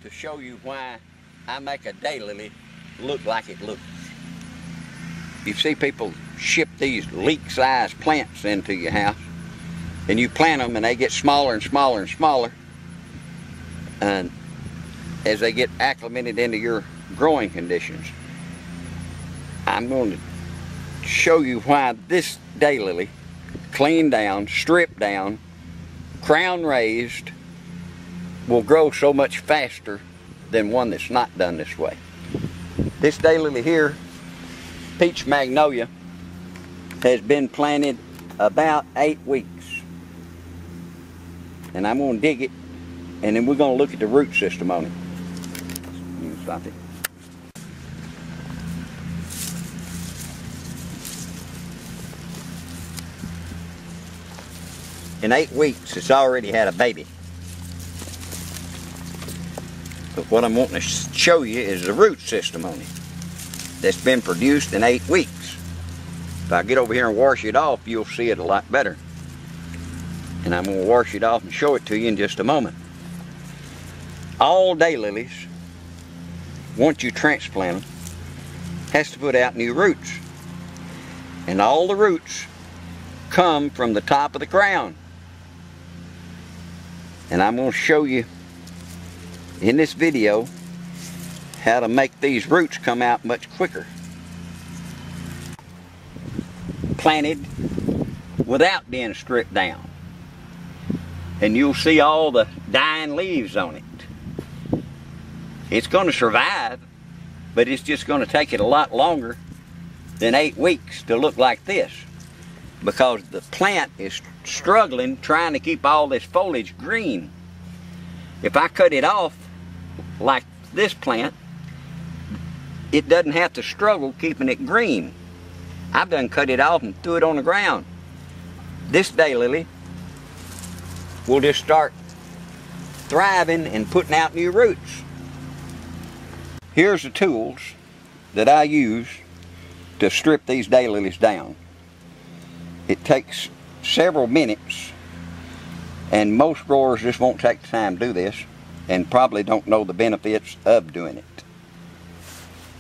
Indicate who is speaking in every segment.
Speaker 1: to show you why I make a daylily look like it looks. You see people ship these leek-sized plants into your house, and you plant them and they get smaller and smaller and smaller, and as they get acclimated into your growing conditions. I'm going to show you why this daylily, cleaned down, stripped down, crown raised, will grow so much faster than one that's not done this way. This daylily here, peach magnolia, has been planted about 8 weeks. And I'm going to dig it, and then we're going to look at the root system on it. You can stop it. In 8 weeks, it's already had a baby. But what I'm wanting to show you is the root system on it that's been produced in 8 weeks. If I get over here and wash it off, you'll see it a lot better. And I'm going to wash it off and show it to you in just a moment. All daylilies, once you transplant them, has to put out new roots. And all the roots come from the top of the crown. And I'm going to show you in this video how to make these roots come out much quicker. Planted without being stripped down. And you'll see all the dying leaves on it. It's going to survive, but it's just going to take it a lot longer than 8 weeks to look like this, because the plant is struggling trying to keep all this foliage green. If I cut it off like this plant, it doesn't have to struggle keeping it green. I've done cut it off and threw it on the ground. This daylily will just start thriving and putting out new roots. Here's the tools that I use to strip these daylilies down. It takes several minutes, and most growers just won't take the time to do this and probably don't know the benefits of doing it.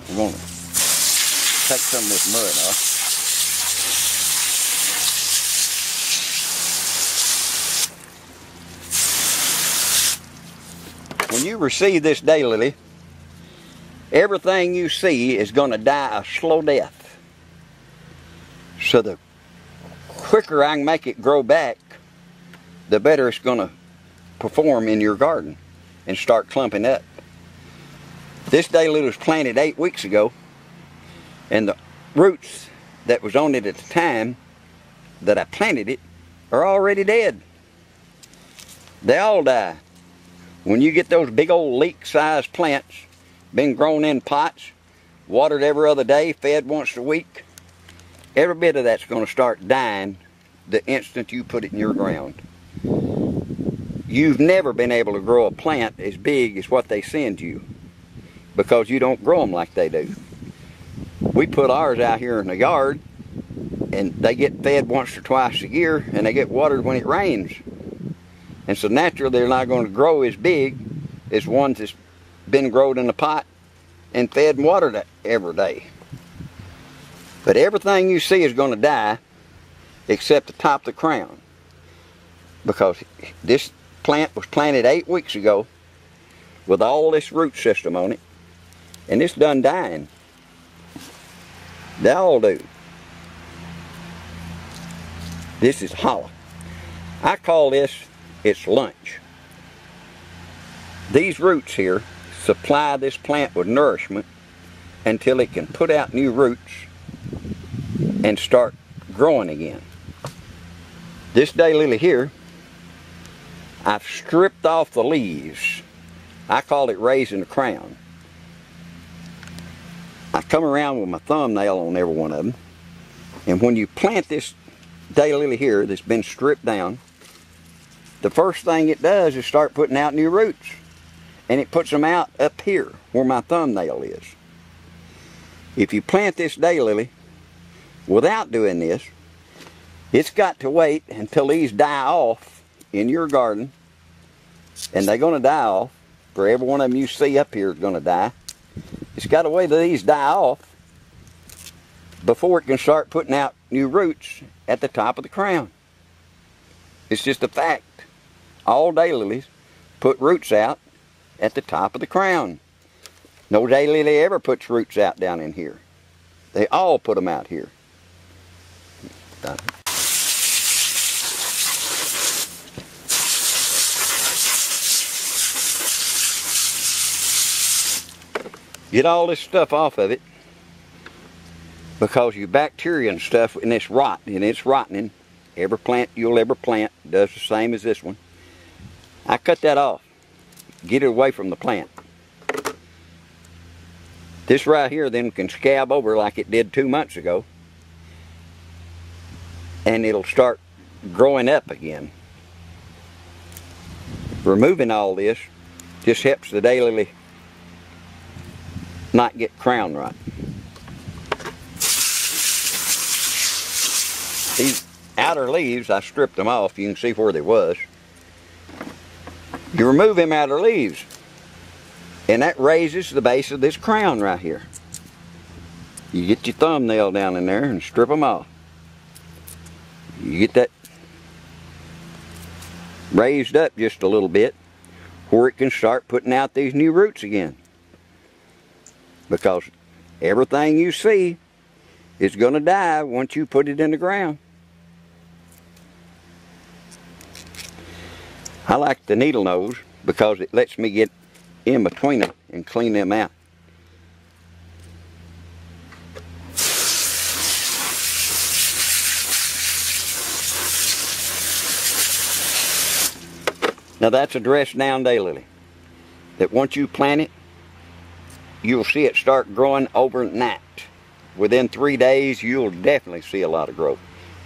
Speaker 1: We're going to take some of this mud off. When you receive this daylily, everything you see is going to die a slow death. So the quicker I can make it grow back, the better it's going to perform in your garden and start clumping up. This daylily was planted 8 weeks ago, and the roots that was on it at the time that I planted it are already dead. They all die. When you get those big old leek-sized plants, been grown in pots, watered every other day, fed once a week, every bit of that's going to start dying the instant you put it in your ground. You've never been able to grow a plant as big as what they send you, because you don't grow them like they do. We put ours out here in the yard, and they get fed once or twice a year, and they get watered when it rains. And so naturally they're not going to grow as big as ones that's been grown in a pot and fed and watered every day. But everything you see is going to die except the top of the crown, because this plant was planted 8 weeks ago with all this root system on it, and it's done dying. They all do. This is hollow. I call this its lunch. These roots here supply this plant with nourishment until it can put out new roots and start growing again. This daylily here, I've stripped off the leaves. I call it raising the crown. I come around with my thumbnail on every one of them, and when you plant this daylily here that's been stripped down, the first thing it does is start putting out new roots, and it puts them out up here where my thumbnail is. If you plant this daylily without doing this, it's got to wait until these die off in your garden, and they're going to die off for every one of them you see up here is going to die. It's got to wait till these die off before it can start putting out new roots at the top of the crown. It's just a fact. All daylilies put roots out at the top of the crown. No daylily ever puts roots out down in here. They all put them out here. Done. Get all this stuff off of it, because your bacteria and stuff, and it's rotting. Every plant you'll ever plant does the same as this one. I cut that off. Get it away from the plant. This right here then can scab over like it did 2 months ago, and it'll start growing up again. Removing all this just helps the daylily not get crown rot. These outer leaves, I stripped them off. You can see where they was. You remove them outer leaves, and that raises the base of this crown right here. You get your thumbnail down in there and strip them off. You get that raised up just a little bit where it can start putting out these new roots again. Because everything you see is going to die once you put it in the ground. I like the needle nose because it lets me get in between them and clean them out. Now that's a dressed down daylily that once you plant it, you'll see it start growing overnight. Within 3 days, you'll definitely see a lot of growth.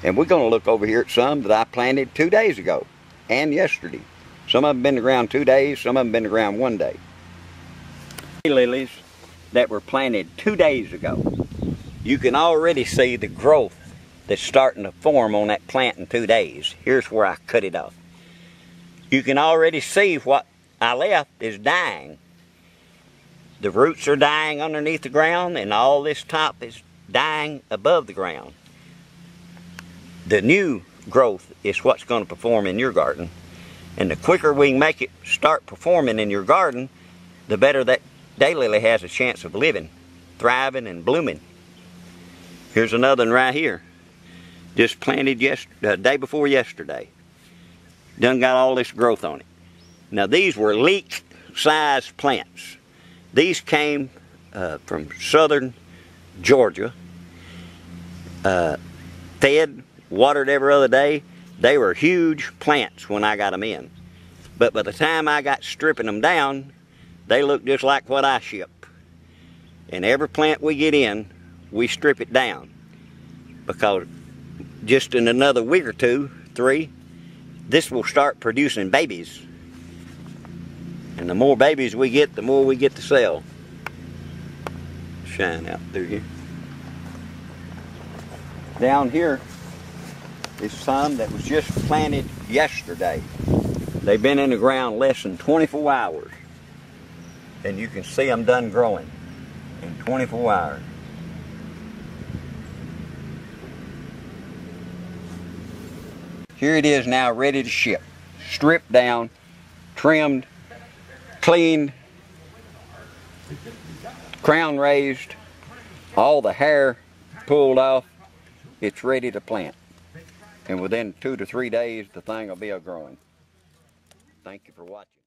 Speaker 1: And we're going to look over here at some that I planted 2 days ago and yesterday. Some of them been in the ground 2 days, some of them been in the ground 1 day. Lilies that were planted 2 days ago, you can already see the growth that's starting to form on that plant in 2 days. Here's where I cut it off. You can already see what I left is dying. The roots are dying underneath the ground, and all this top is dying above the ground. The new growth is what's going to perform in your garden. And the quicker we can make it start performing in your garden, the better that daylily has a chance of living, thriving, and blooming. Here's another one right here. Just planted the day before yesterday. Done got all this growth on it. Now these were leek-sized plants. These came from southern Georgia, fed, watered every other day. They were huge plants when I got them in. But by the time I got stripping them down, they look just like what I ship. And every plant we get in, we strip it down. Because just in another week or 2, 3, this will start producing babies. And the more babies we get, the more we get to sell. Shine out through here. Down here is some that was just planted yesterday. They've been in the ground less than 24 hours. And you can see them done growing in 24 hours. Here it is now, ready to ship. Stripped down, trimmed, cleaned, crown raised, all the hair pulled off. It's ready to plant. And within 2 to 3 days, the thing will be a growing. Thank you for watching.